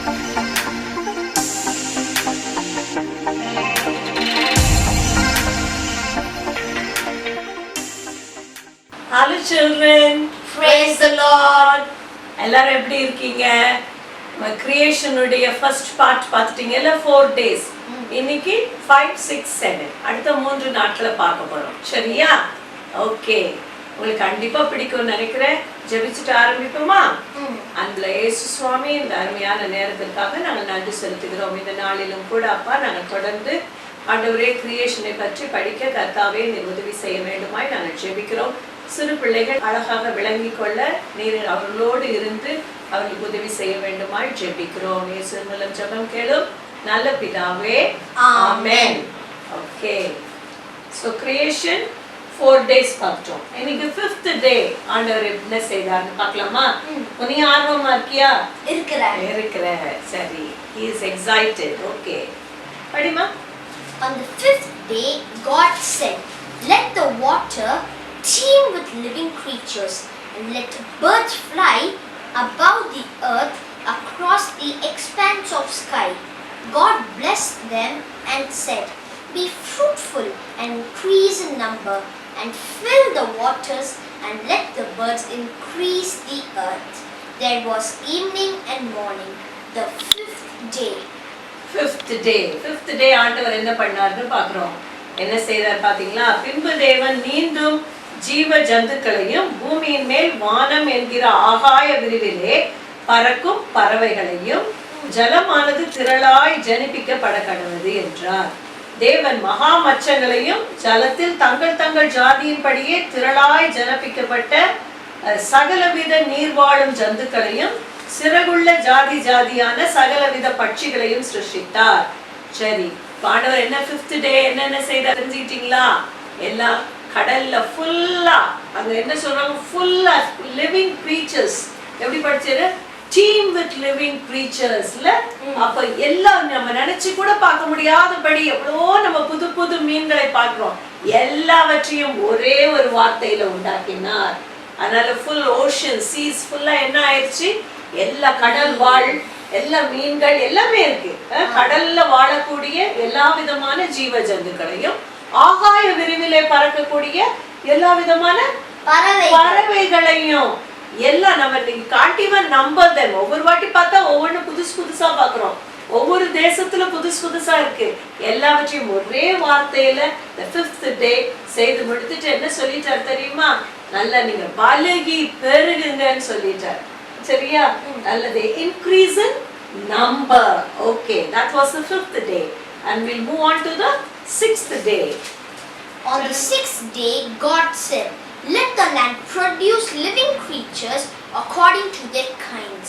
Hello children, praise the Lord. எல்லாரும் எப்படி இருக்கீங்க? நம்ம கிரியேஷன் உடைய ஃபர்ஸ்ட் பார்ட் பார்த்துட்டீங்கல்ல, 4 days. இன்னைக்கு 5, 6, 7 அடுத்த 3 நாட்களை பார்க்க போறோம். சரியா? ஓகே, உங்களுக்கு கண்டிப்பா பிடிக்கும்னு நினைக்கிறேன். ஜெபிச்சுட்டு ஆரம்பிப்போமா? அந்த இயேசு சுவாமி இந்த அருமையான நேரத்திற்காக நாங்கள் நன்றி செலுத்துகிறோம். இந்த நாளிலும் கூட அப்பா நாங்கள் தொடர்ந்து ஆண்டவரே கிரியேஷனை பற்றி படிக்க கர்த்தாவே நீர் உதவி செய்ய வேண்டுமாய் நாங்கள் ஜெபிக்கிறோம். சிறு பிள்ளைகள் அழகாக விளங்கி கொள்ள நீர் அவர்களோடு இருந்து அவர்களுக்கு உதவி செய்ய வேண்டுமாய் ஜெபிக்கிறோம். இயேசு மூலம் ஜெபம் கேளும் நல்ல பிதாவே, ஆமென். ஓகே, சோ கிரியேஷன் 4 days பார்த்தோம். இன்னைக்கு 5th day ஆண்டவர் என்ன செய்தார்னு பார்க்கலாமா? நீ ஆர்வமா இருக்கியா? இருக்கிறேன். சரி, he is excited. Okay, படிமா. On the 5th day, God said, "Let the water teem with living creatures, and let birds fly above the earth across the expanse of sky." God blessed them and said, "Be fruitful and increase in number, and fill the waters, and let the birds increase the earth." There was evening and morning, the 5th day. Fifth day ஆண்டவர் என்ன பண்ணார்னு பார்க்கிறோம். என்ன செய்தார் பாத்தீங்களா? பின்பு தேவன் மீண்டும் ஜீவ ஜந்துக்களையும் பூமியின் மேல் வானம் என்கிற ஆகாய விரிவிலே பறக்கும் பறவைகளையும் ஜலமானது திரளாய் ஜனிப்பிக்கப்பட கடவுது என்றார். தேவன் மகா மச்சங்களையும் ஜலத்தில் தங்கள் தங்கள் ஜாதியின்படியே திரளாய் ஜனப்பிக்கப்பட்ட சகலவித நீர்வாழும் ஜந்துக்களையும் சிறகுள்ள ஜாதி ஜாதியான சகலவித பட்சிகளையும் சிருஷ்டித்தார். சரி, ஆண்டவர் என்ன 5th day என்னென்ன செய்தார் தெரிஞ்சுக்கிட்டீங்களா? எல்லாம் கடல்ல ஃபுல்லா அங்க என்ன சொல்றாங்க, ஃபுல்லா லிவிங் கிரீச்சர்ஸ். எப்படி படிச்சது? டீம் வித் லிவிங் கிரீச்சர்ஸ்ல. அப்ப எல்லாம் நம்ம நினைச்சு கூட பார்க்க முடியாதபடி எவ்வளோ நம்ம புது புது மீன்களை பார்க்கிறோம். எல்லாவற்றையும் ஒரே ஒரு வார்த்தையில உண்டாக்கினார். அதனால ஃபுல் ஓஷன் சீஸ் ஃபுல்லா என்ன ஆயிடுச்சு? எல்லா கடல் வாழ் எல்லா மீன்கள் எல்லாமே இருக்கு. கடல்ல வாழக்கூடிய எல்லா விதமான ஜீவ ஜந்துக்களையும் ஆகாய விரிவிலே பறக்கக்கூடிய எல்லா விதமான பறவைகளையும் எல்லாம் நம்ம காட்டிவன் நம்பர் தான். ஒவ்வொரு வாட்டி பார்த்தா ஒவ்வொன்னு புதுசு புதுசா பாக்குறோம். ஒவ்வொரு தேசத்துல புதுசு புதுசா இருக்கு. எல்லாவற்றையும் ஒரே வார்த்தையில the 5th day செய்து முடித்துட்டு என்ன சொல்லிட்டார் தெரியுமா? நல்லா நீங்க பலகி பெருகுங்கன்னு சொல்லிட்டார். சரியா? நல்லது. Increase in number. Okay, that was the 5th day, and we'll move on to the 6th day. On the 6th day, God said, "Let the land produce living creatures according to their kinds,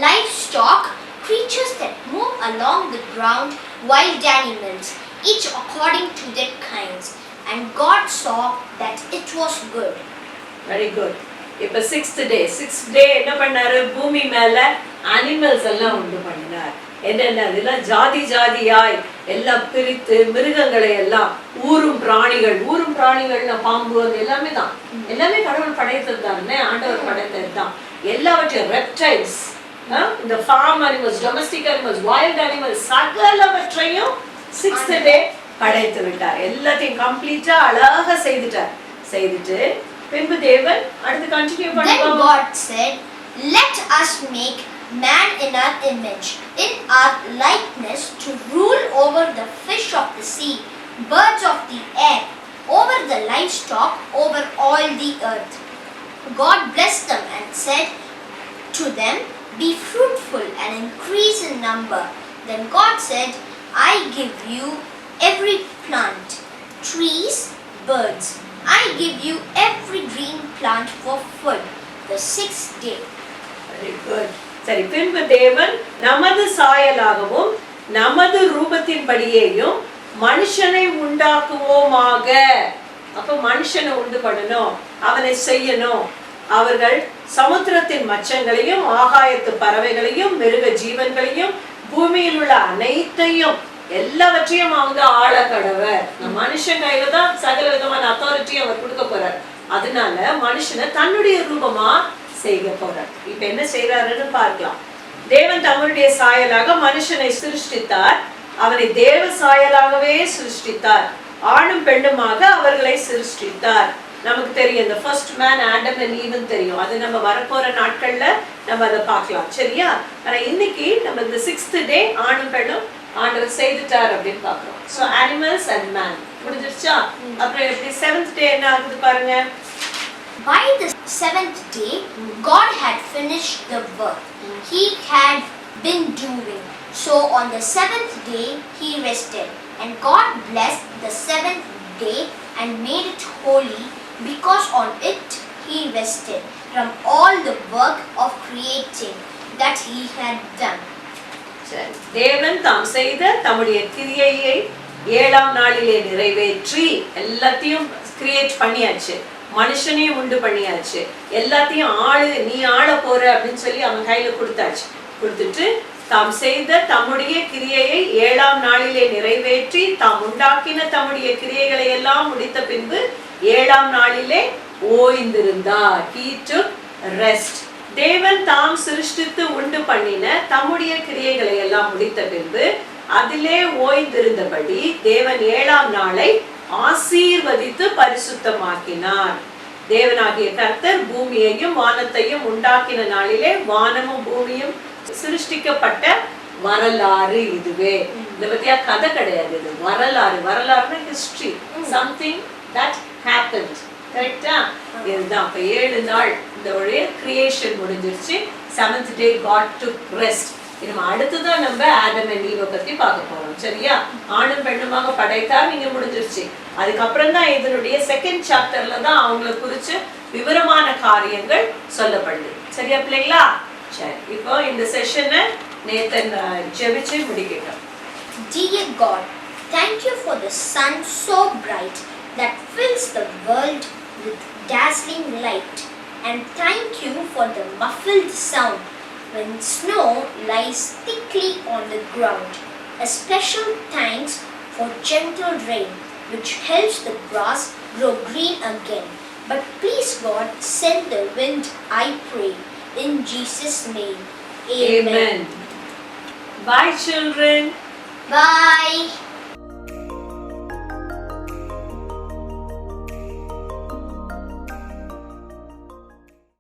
livestock, creatures that move along the ground, wild animals, each according to their kinds." And God saw that it was good. Very good. இப்ப 6th day என்ன பண்ணாரு? பூமி மேல animals எல்லாம் உண்டு பண்ணினார். என்னென்ன அதெல்லாம் ஜாதி ஜாதியாய் எல்லாம் பிரித்து மிருகங்களை எல்லாம் ஊரும் பிராணிகள்னா பாம்பு அது எல்லாமே தான். எல்லாமே கடவுள் படைத்தது தானே, ஆண்டவர் படைத்தது தான். எல்லாவற்றையும் ரெப்டைல்ஸ், இந்த farm animals, domestic animals, wild animals சகலவற்றையும் 6th day படைத்து விட்டார். எல்லாத்தையும் கம்ப்ளீட்டா அழகா செய்துட்டு பின்பு தேவன் அடுத்து கண்டினியூ பண்ணுவாங்க. Then God said, "Let us make man in our image, in our likeness, to rule over the fish of the sea, birds of the air, over the livestock, over all the earth." God blessed them and said to them, "Be fruitful and increase in number." Then God said, "I give you every plant, trees, birds. I give you every green plant for food." The 6th day. Very good. சரி, பின்பு தேவன் நமது சாயலாகவும் நமது ரூபத்தின்படியேயும் மனுஷனை உண்டாக்குவோமாக. அப்ப மனுஷனை உண்டு பண்ணணும், அவனை செய்யணும். அவர்கள் சமுத்திரத்தின் மச்சங்களையும் ஆகாயத்து பறவைகளையும் மிருக ஜீவன்களையும் பூமியில் உள்ள அனைத்தையும் எல்லாவற்றையும் அவங்க ஆள கடவர். மனுஷன் கையில தான் சகல விதமான அத்தாரிட்டி அவர் கொடுக்க போறார். அதனால மனுஷனை தன்னுடைய ரூபமா செய்ய போறார். இப்ப என்ன செய்யறாருன்னு பார்க்கலாம். தேவன் தம்முடைய சாயலாக மனுஷனை சிருஷ்டித்தார், அவனை தேவ சாயலாகவே சிருஷ்டித்தார், ஆணும் பெண்ணுமாக அவர்களை சிருஷ்டித்தார். நமக்கு தெரியும் இந்த first man Adam and even தெரியும், அது நம்ம வரப்போற நாட்கள்ல நம்ம அதை பார்க்கலாம், சரியா? ஆனா இன்னைக்கு நம்ம இந்த 6th டே ஆணும் பெண்ணும் ஆண்டவர் செய்துட்டார் அப்படின்னு பார்க்கிறோம். ஸோ அனிமல்ஸ் அண்ட் மேன் முடிஞ்சிருச்சா? அப்புறம் எப்படி 7th டே என்ன ஆகுது பாருங்க. By the 7th day, God had finished the work He had been doing. So on the 7th day, He rested. And God blessed the 7th day and made it holy, because on it He rested from all the work of creating that He had done. தேவன் தாம் செய்த தம்முடைய கிரியையை 7ஆம் நாளிலே நிறைவேற்றி, எல்லாத்தையும் create பண்ணியாச்சு, மனுஷனையும் உண்டு பண்ணியாச்சு, எல்லாத்தையும் நீ ஆள போற அப்படின்னு சொல்லி அவன் கையில கொடுத்தாச்சு. கொடுத்துட்டு தாம் செய்த தம்முடைய கிரியையை 7ஆம் நாளிலே நிறைவேற்றி தாம் உண்டாக்கின தம்முடைய கிரியைகளை எல்லாம் முடித்த பின்பு 7ஆம் நாளிலே ஓய்ந்திருந்தார். He took rest. தேவன் தாம் சிருஷ்டித்து உண்டு பண்ணின தம்முடைய கிரியைகளை எல்லாம் முடித்த பின்பு அதிலே ஓய்ந்திருந்தபடி தேவன் 7ஆம் நாளை ஆசீர்வதித்து பரிசுத்தமாக்கினார். தேவனாகிய கர்த்தர் பூமியையும் வானத்தையும் உண்டாக்கின நாளிலே வானமும் பூமியும் சிருஷ்டிக்கப்பட்ட வரலாறு இதுவே. இத பத்தியா கதை கிடையாது, இது வரலாறு. வரலாறுனா ஹிஸ்டரி, சம்திங் தட் ஹேப்பன்ட். கரெக்டா? இதுதான். அப்ப 7 நாள் இந்த ஒரே கிரியேஷன் முடிஞ்சிருச்சு. 7th day God took rest. நம்ம அடுத்துதான் நம்ம ஆடம் அண்ட் ஈவை பத்தி பார்க்க போறோம், சரியா? ஆணும் பெண்ணுமாக படைத்தார், நீங்க முடிஞ்சிருச்சு. அதுக்கப்புறம் தான் இதனுடைய 2nd சாப்டர்ல தான் அவங்களை குறிச்சு விவரமான காரியங்கள் சொல்லப்படுது, சரியா பிள்ளைங்களா? சரி, இப்போ இந்த செஷனை நேத்தன் ஜெபிச்சு முடிக்கட்டும். Dear God, thank you for the sun so bright that fills the world with dazzling light, and thank you for the muffled sound when snow lies thickly on the ground. A special thanks for gentle rain, which helps the grass grow green again. But please God, send the wind, I pray, in Jesus' name. Amen. Bye children. Bye.